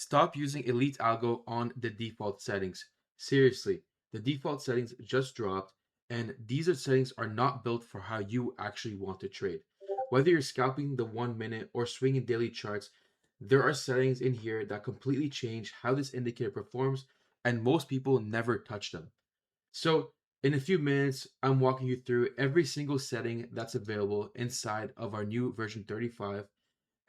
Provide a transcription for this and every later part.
Stop using Elite Algo on the default settings. Seriously, the default settings just dropped, and these settings are not built for how you actually want to trade. Whether you're scalping the 1 minute or swinging daily charts, there are settings in here that completely change how this indicator performs, and most people never touch them. So, in a few minutes, I'm walking you through every single setting that's available inside of our new version 35,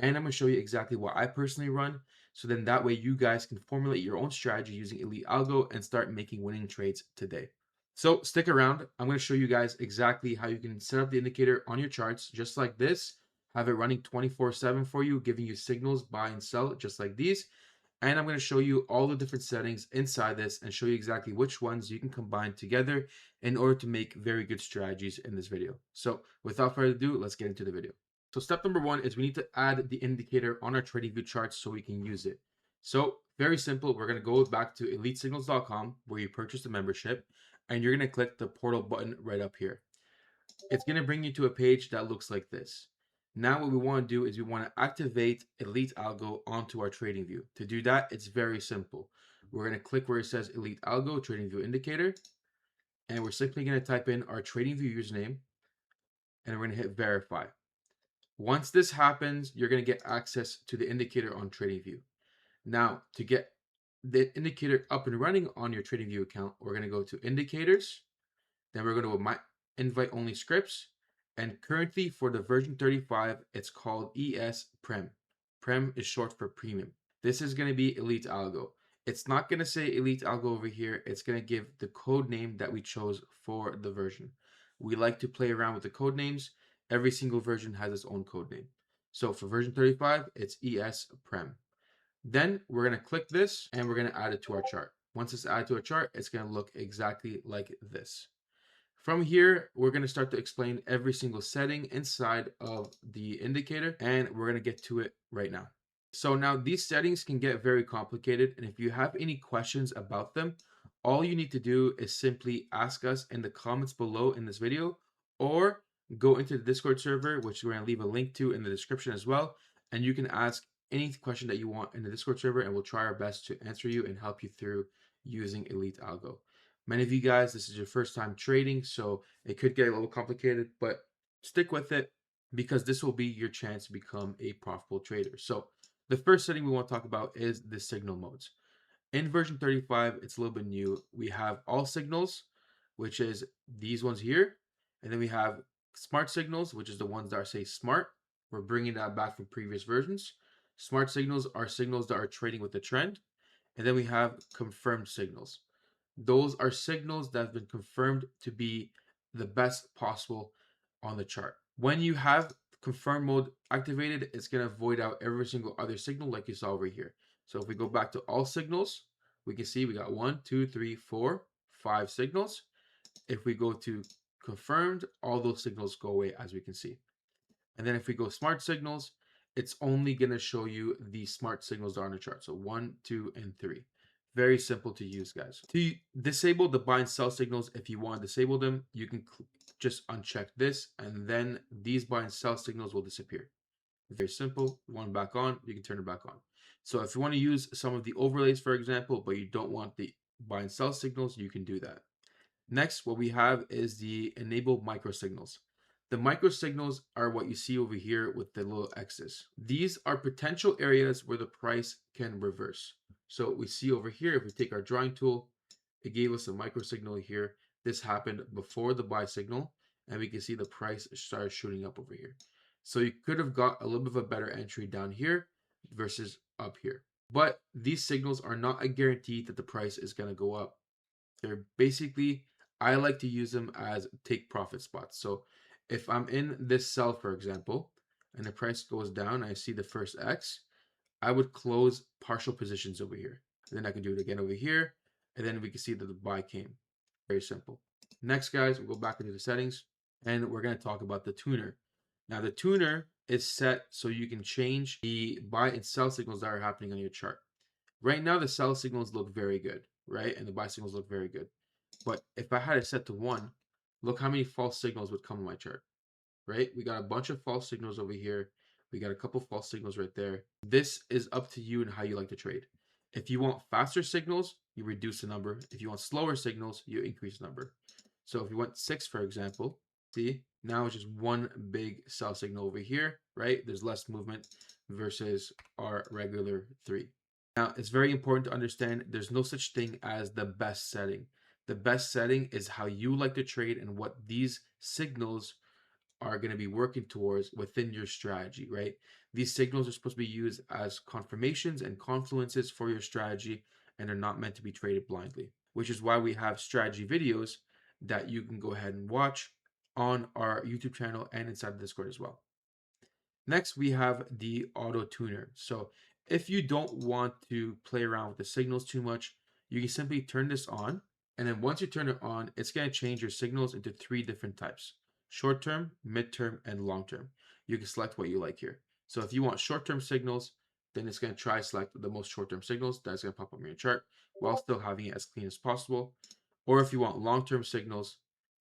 and I'm going to show you exactly what I personally run. So then that way you guys can formulate your own strategy using Elite Algo and start making winning trades today. So stick around. I'm going to show you guys exactly how you can set up the indicator on your charts just like this. Have it running 24/7 for you, giving you signals buy and sell just like these. And I'm going to show you all the different settings inside this and show you exactly which ones you can combine together in order to make very good strategies in this video. So without further ado, let's get into the video. So step number one is we need to add the indicator on our TradingView charts so we can use it. So very simple. We're going to go back to elitesignals.com where you purchase the membership, and you're going to click the portal button right up here. It's going to bring you to a page that looks like this. Now what we want to do is we want to activate Elite Algo onto our TradingView. To do that, it's very simple. We're going to click where it says Elite Algo TradingView Indicator, and we're simply going to type in our TradingView username, and we're going to hit verify. Once this happens, you're going to get access to the indicator on TradingView. Now, to get the indicator up and running on your TradingView account, we're going to go to indicators. Then we're going to my invite only scripts. And currently for the version 35, it's called ES Prem. Prem is short for premium. This is going to be Elite Algo. It's not going to say Elite Algo over here. It's going to give the code name that we chose for the version. We like to play around with the code names. Every single version has its own code name. So for version 35, it's ES Prem. Then we're going to click this and we're going to add it to our chart. Once it's added to a chart, it's going to look exactly like this. From here, we're going to start to explain every single setting inside of the indicator, and we're going to get to it right now. So now these settings can get very complicated, and if you have any questions about them, all you need to do is simply ask us in the comments below in this video, or go into the Discord server, which we're going to leave a link to in the description as well, and you can ask any question that you want in the Discord server, and we'll try our best to answer you and help you through using Elite Algo. Many of you guys, this is your first time trading, so it could get a little complicated, but stick with it because this will be your chance to become a profitable trader. So the first setting we want to talk about is the signal modes. In version 35, it's a little bit new. We have all signals, which is these ones here. And then we have smart signals, which is the ones that are say smart. We're bringing that back from previous versions. Smart signals are signals that are trading with the trend. And then we have confirmed signals. Those are signals that have been confirmed to be the best possible on the chart. When you have confirm mode activated, it's going to void out every single other signal like you saw over here. So if we go back to all signals, we can see we got 1, 2, 3, 4, 5 signals. If we go to confirmed, all those signals go away as we can see. And then if we go smart signals, it's only going to show you the smart signals that are on the chart. So 1, 2, and 3. Very simple to use, guys. To disable the buy and sell signals, if you want to disable them, you can just uncheck this, and then these buy and sell signals will disappear. Very simple. You want it back on, you can turn it back on. So if you want to use some of the overlays, for example, but you don't want the buy and sell signals, you can do that. Next, what we have is the enable micro signals. The micro signals are what you see over here with the little X's. These are potential areas where the price can reverse. So we see over here, if we take our drawing tool, it gave us a micro signal here. This happened before the buy signal, and we can see the price started shooting up over here. So you could have got a little bit of a better entry down here versus up here. But these signals are not a guarantee that the price is going to go up. They're basically, I like to use them as take profit spots. So if I'm in this sell, for example, and the price goes down, I see the first X, I would close partial positions over here. And then I can do it again over here. And then we can see that the buy came. Very simple. Next, guys, we'll go back into the settings and we're going to talk about the tuner. Now, the tuner is set so you can change the buy and sell signals that are happening on your chart. Right now, the sell signals look very good, right? And the buy signals look very good. But if I had it set to 1, look how many false signals would come on my chart, right? We got a bunch of false signals over here. We got a couple false signals right there. This is up to you and how you like to trade. If you want faster signals, you reduce the number. If you want slower signals, you increase the number. So if you want 6, for example, see, now it's just one big sell signal over here, right? There's less movement versus our regular 3. Now, it's very important to understand there's no such thing as the best setting. The best setting is how you like to trade and what these signals are going to be working towards within your strategy, right? These signals are supposed to be used as confirmations and confluences for your strategy and are not meant to be traded blindly, which is why we have strategy videos that you can go ahead and watch on our YouTube channel and inside the Discord as well. Next, we have the auto tuner. So if you don't want to play around with the signals too much, you can simply turn this on. And then once you turn it on, it's going to change your signals into 3 different types: short term, mid term, and long term. You can select what you like here. So if you want short term signals, then it's going to try select the most short term signals that's going to pop up in your chart while still having it as clean as possible. Or if you want long term signals,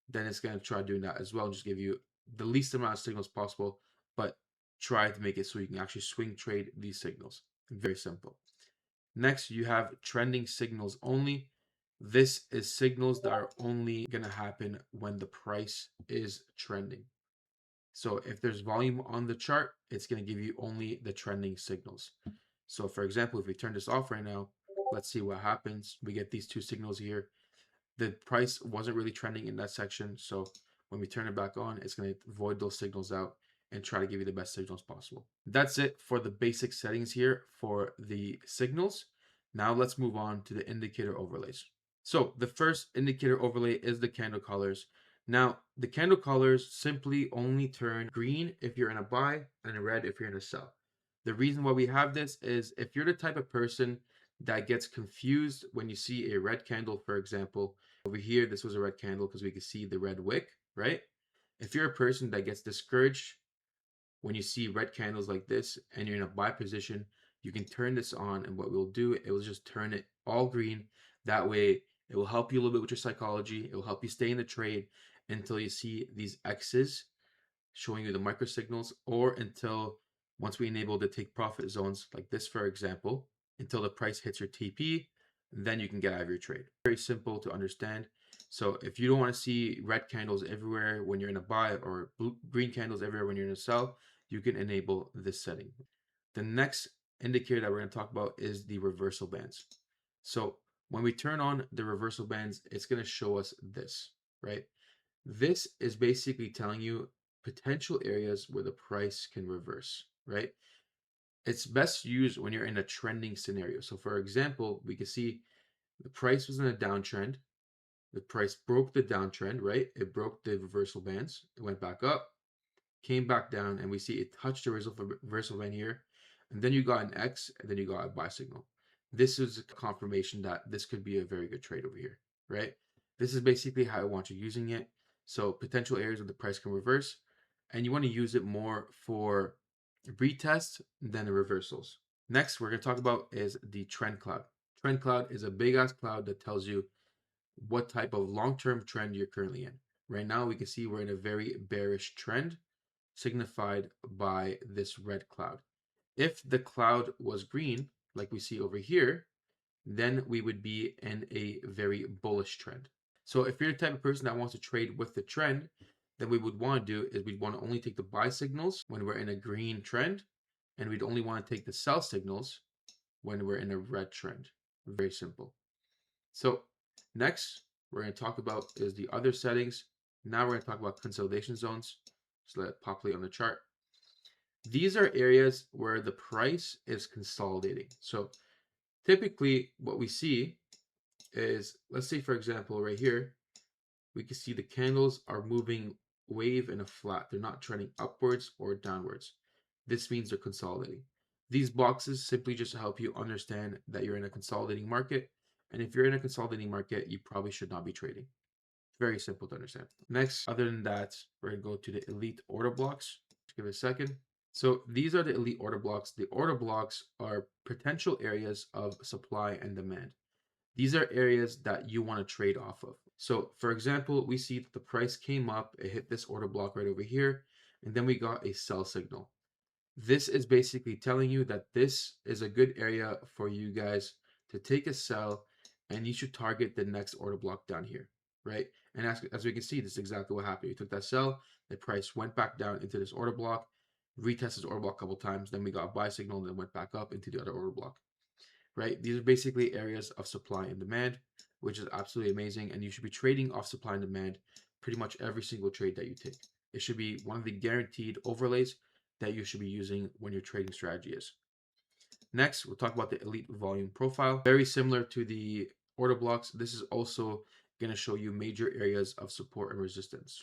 then it's going to try doing that as well and just give you the least amount of signals possible, but try to make it so you can actually swing trade these signals. Very simple. Next, you have trending signals only. This is signals that are only going to happen when the price is trending. So if there's volume on the chart, it's going to give you only the trending signals. So for example, if we turn this off right now, let's see what happens. We get these 2 signals here. The price wasn't really trending in that section. So when we turn it back on, it's going to void those signals out and try to give you the best signals possible. That's it for the basic settings here for the signals. Now let's move on to the indicator overlays. So the first indicator overlay is the candle colors. Now the candle colors simply only turn green if you're in a buy and red if you're in a sell. The reason why we have this is if you're the type of person that gets confused when you see a red candle, for example, over here, this was a red candle because we could see the red wick, right? If you're a person that gets discouraged when you see red candles like this and you're in a buy position, you can turn this on, and what we'll do, it will just turn it all green. That way, it will help you a little bit with your psychology. It will help you stay in the trade until you see these X's showing you the micro signals, or until once we enable the take profit zones like this, for example, until the price hits your TP, then you can get out of your trade. Very simple to understand. So if you don't want to see red candles everywhere when you're in a buy or green candles everywhere when you're in a sell, you can enable this setting. The next indicator that we're going to talk about is the reversal bands. So when we turn on the reversal bands, it's going to show us this, right? This is basically telling you potential areas where the price can reverse, right? It's best used when you're in a trending scenario. So for example, we can see the price was in a downtrend. The price broke the downtrend, right? It broke the reversal bands. It went back up, came back down, and we see it touched the reversal band here. And then you got an X, and then you got a buy signal. This is a confirmation that this could be a very good trade over here, right? This is basically how I want you using it. So potential areas where the price can reverse, and you want to use it more for retests than the reversals. Next, we're going to talk about is the trend cloud. Trend cloud is a big ass cloud that tells you what type of long-term trend you're currently in. Right now, we can see we're in a very bearish trend, signified by this red cloud. If the cloud was green, like we see over here, then we would be in a very bullish trend. So if you're the type of person that wants to trade with the trend, then what we would want to do is we'd want to only take the buy signals when we're in a green trend, and we'd only want to take the sell signals when we're in a red trend. Very simple. So next, we're going to talk about is the other settings. Now we're going to talk about consolidation zones. Just let it populate on the chart. These are areas where the price is consolidating. So typically what we see is, let's say for example, right here, we can see the candles are moving wave in a flat. They're not trending upwards or downwards. This means they're consolidating. These boxes simply just help you understand that you're in a consolidating market. And if you're in a consolidating market, you probably should not be trading. Very simple to understand. Next, other than that, we're going to go to the elite order blocks. Just give it a second. So these are the elite order blocks. The order blocks are potential areas of supply and demand. These are areas that you want to trade off of. So for example, we see that the price came up, it hit this order block right over here, and then we got a sell signal. This is basically telling you that this is a good area for you guys to take a sell, and you should target the next order block down here, right? And as we can see, this is exactly what happened. You took that sell, the price went back down into this order block, retested this order block a couple times, then we got a buy signal, and then went back up into the other order block, right? These are basically areas of supply and demand, which is absolutely amazing. And you should be trading off supply and demand pretty much every single trade that you take. It should be one of the guaranteed overlays that you should be using when your trading strategy is. Next, we'll talk about the elite volume profile. Very similar to the order blocks, this is also going to show you major areas of support and resistance.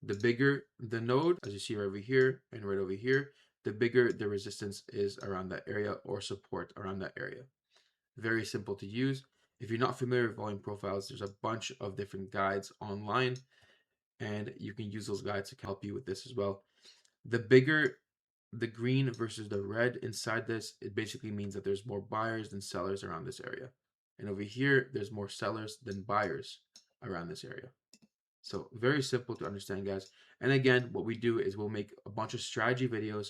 The bigger the node, as you see right over here and right over here, the bigger the resistance is around that area or support around that area. Very simple to use. If you're not familiar with volume profiles, there's a bunch of different guides online, and you can use those guides to help you with this as well. The bigger the green versus the red inside this, it basically means that there's more buyers than sellers around this area. And over here, there's more sellers than buyers around this area. So very simple to understand, guys. And again, what we do is we'll make a bunch of strategy videos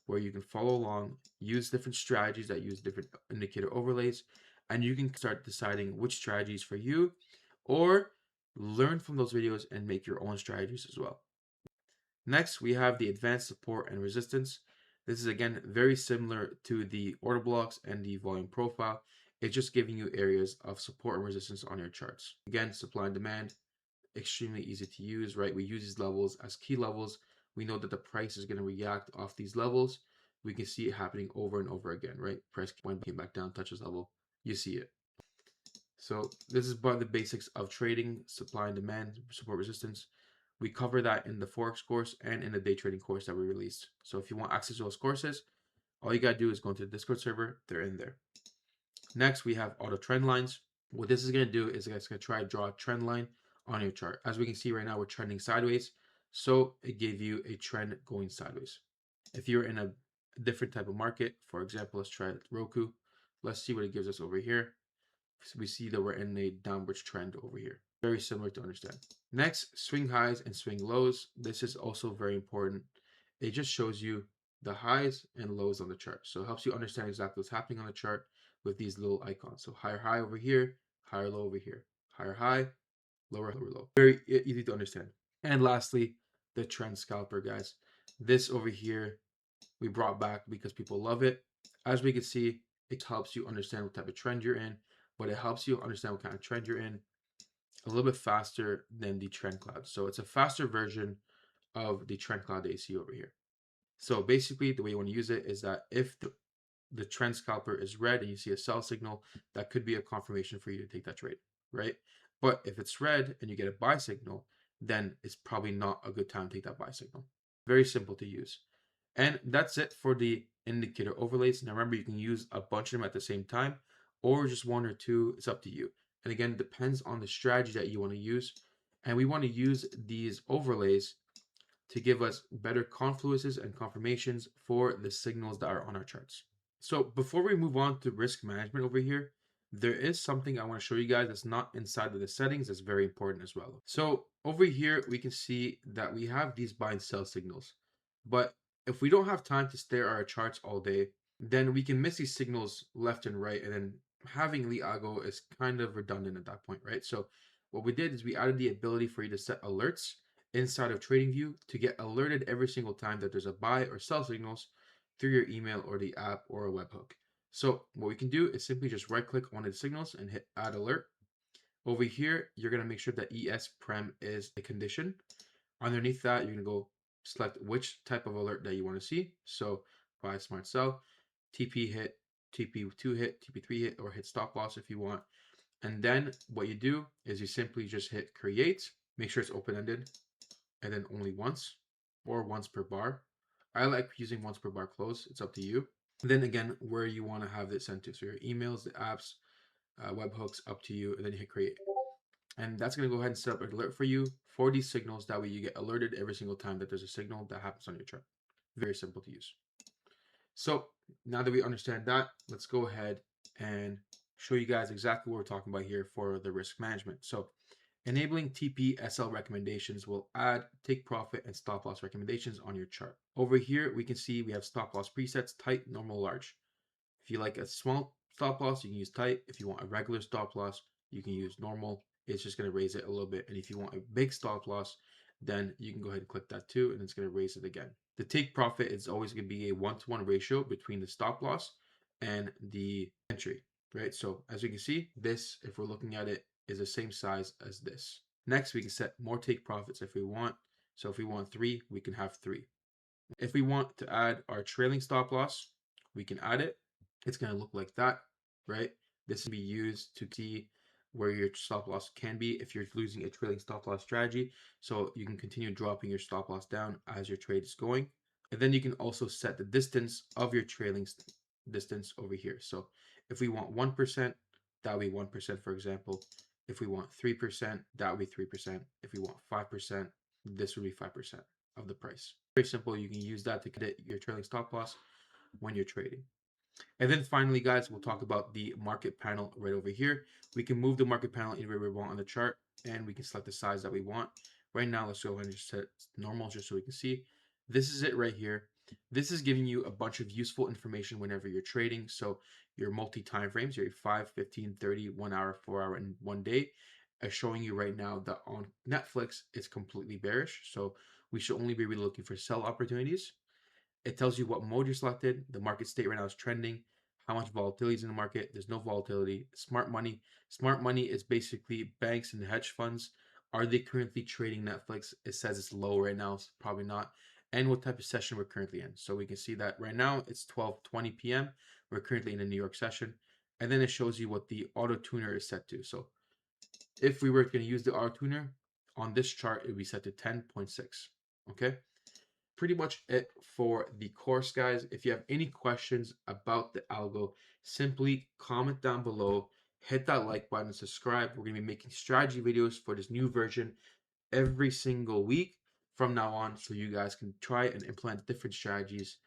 where you can follow along, use different strategies that use different indicator overlays, and you can start deciding which strategies for you, or learn from those videos and make your own strategies as well. Next, we have the advanced support and resistance. This is again very similar to the order blocks and the volume profile. It's just giving you areas of support and resistance on your charts. Again, supply and demand, extremely easy to use, right? We use these levels as key levels. We know that the price is going to react off these levels. We can see it happening over and over again, right? Price came back down, touches level, you see it. So this is about the basics of trading, supply and demand, support resistance. We cover that in the forex course and in the day trading course that we released. So if you want access to those courses, all you gotta do is go into the Discord server. They're in there. Next, we have auto trend lines. What this is gonna do is it's gonna try to draw a trend line on your chart. As we can see right now, we're trending sideways. So it gave you a trend going sideways. If you're in a different type of market, for example, let's try Roku. Let's see what it gives us over here. So we see that we're in a downwards trend over here. Very similar to understand. Next, swing highs and swing lows. This is also very important. It just shows you the highs and lows on the chart. So it helps you understand exactly what's happening on the chart with these little icons. So higher high over here, higher low over here, higher high, lower low. Very easy to understand. And lastly, the trend scalper, guys. This over here, we brought back because people love it. As we can see, it helps you understand what type of trend you're in, but it helps you understand what kind of trend you're in a little bit faster than the trend cloud. So it's a faster version of the trend cloud that you see over here. So basically, the way you want to use it is that if the trend scalper is red and you see a sell signal, that could be a confirmation for you to take that trade, right? But if it's red and you get a buy signal, then it's probably not a good time to take that buy signal. Very simple to use. And that's it for the indicator overlays. Now remember, you can use a bunch of them at the same time or just one or two. It's up to you. And again, it depends on the strategy that you want to use. And we want to use these overlays to give us better confluences and confirmations for the signals that are on our charts. So before we move on to risk management over here, there is something I want to show you guys that's not inside of the settings that's very important as well. So over here, we can see that we have these buy and sell signals. But if we don't have time to stare at our charts all day, then we can miss these signals left and right. And then having Elite Algo is kind of redundant at that point, right? So what we did is we added the ability for you to set alerts inside of TradingView to get alerted every single time that there's a buy or sell signals through your email or the app or a webhook. So what we can do is simply just right click on the signals and hit add alert. Over here, you're going to make sure that ES Prem is a condition. Underneath that, you're going to go select which type of alert that you want to see. So buy smart sell, TP hit, TP2 hit, TP3 hit, or hit stop loss if you want. And then what you do is you simply just hit create, make sure it's open-ended, and then only once or once per bar. I like using once per bar close. It's up to you. And then again, where you want to have it sent to. So your emails, the apps, webhooks, up to you. And then you hit create. And that's going to go ahead and set up an alert for you for these signals. That way you get alerted every single time that there's a signal that happens on your chart. Very simple to use. So now that we understand that, let's go ahead and show you guys exactly what we're talking about here for the risk management. So enabling TP/SL recommendations will add take profit and stop loss recommendations on your chart. Over here, we can see we have stop loss presets, tight, normal, large. If you like a small stop loss, you can use tight. If you want a regular stop loss, you can use normal. It's just going to raise it a little bit. And if you want a big stop loss, then you can go ahead and click that too, and it's going to raise it again. The take profit is always going to be a 1-to-1 ratio between the stop loss and the entry, right? So as you can see, this, if we're looking at it, is the same size as this. Next, we can set more take profits if we want. So if we want 3, we can have 3. If we want to add our trailing stop loss, we can add it. It's going to look like that, right? This can be used to see where your stop loss can be if you're losing a trailing stop loss strategy. So you can continue dropping your stop loss down as your trade is going. And then you can also set the distance of your trailing distance over here. So if we want 1%, that would be 1%, for example. If we want 3%, that would be 3%. If we want 5%, this would be 5% of the price. Very simple. You can use that to get your trailing stop loss when you're trading. And then finally, guys, we'll talk about the market panel right over here. We can move the market panel anywhere we want on the chart, and we can select the size that we want. Right now, let's go ahead and just set normal just so we can see. This is it right here. This is giving you a bunch of useful information whenever you're trading. So your multi-time frames, your 5, 15, 30, 1 hour, 4 hour, and 1 day is showing you right now that on Netflix, it's completely bearish. So we should only be really looking for sell opportunities. It tells you what mode you're selected. The market state right now is trending. How much volatility is in the market. There's no volatility. Smart money. Smart money is basically banks and hedge funds. Are they currently trading Netflix? It says it's low right now, so probably not. And what type of session we're currently in. So we can see that right now it's 12:20 p.m. We're currently in a New York session. And then it shows you what the auto tuner is set to. So if we were going to use the auto tuner on this chart, it would be set to 10.6. Okay. Pretty much it for the course, guys. If you have any questions about the algo, simply comment down below, hit that like button, subscribe. We're going to be making strategy videos for this new version every single week from now on, so you guys can try and implement different strategies.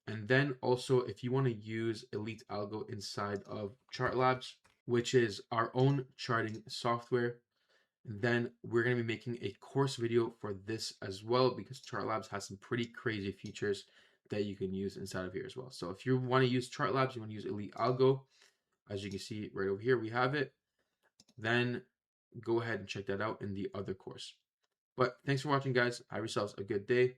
And then also, if you want to use Elite Algo inside of Chart Labs, which is our own charting software, then we're going to be making a course video for this as well, because Chart Labs has some pretty crazy features that you can use inside of here as well. So if you want to use Chart Labs, you want to use Elite Algo, as you can see right over here, we have it. Then go ahead and check that out in the other course. But thanks for watching, guys. Have yourselves a good day.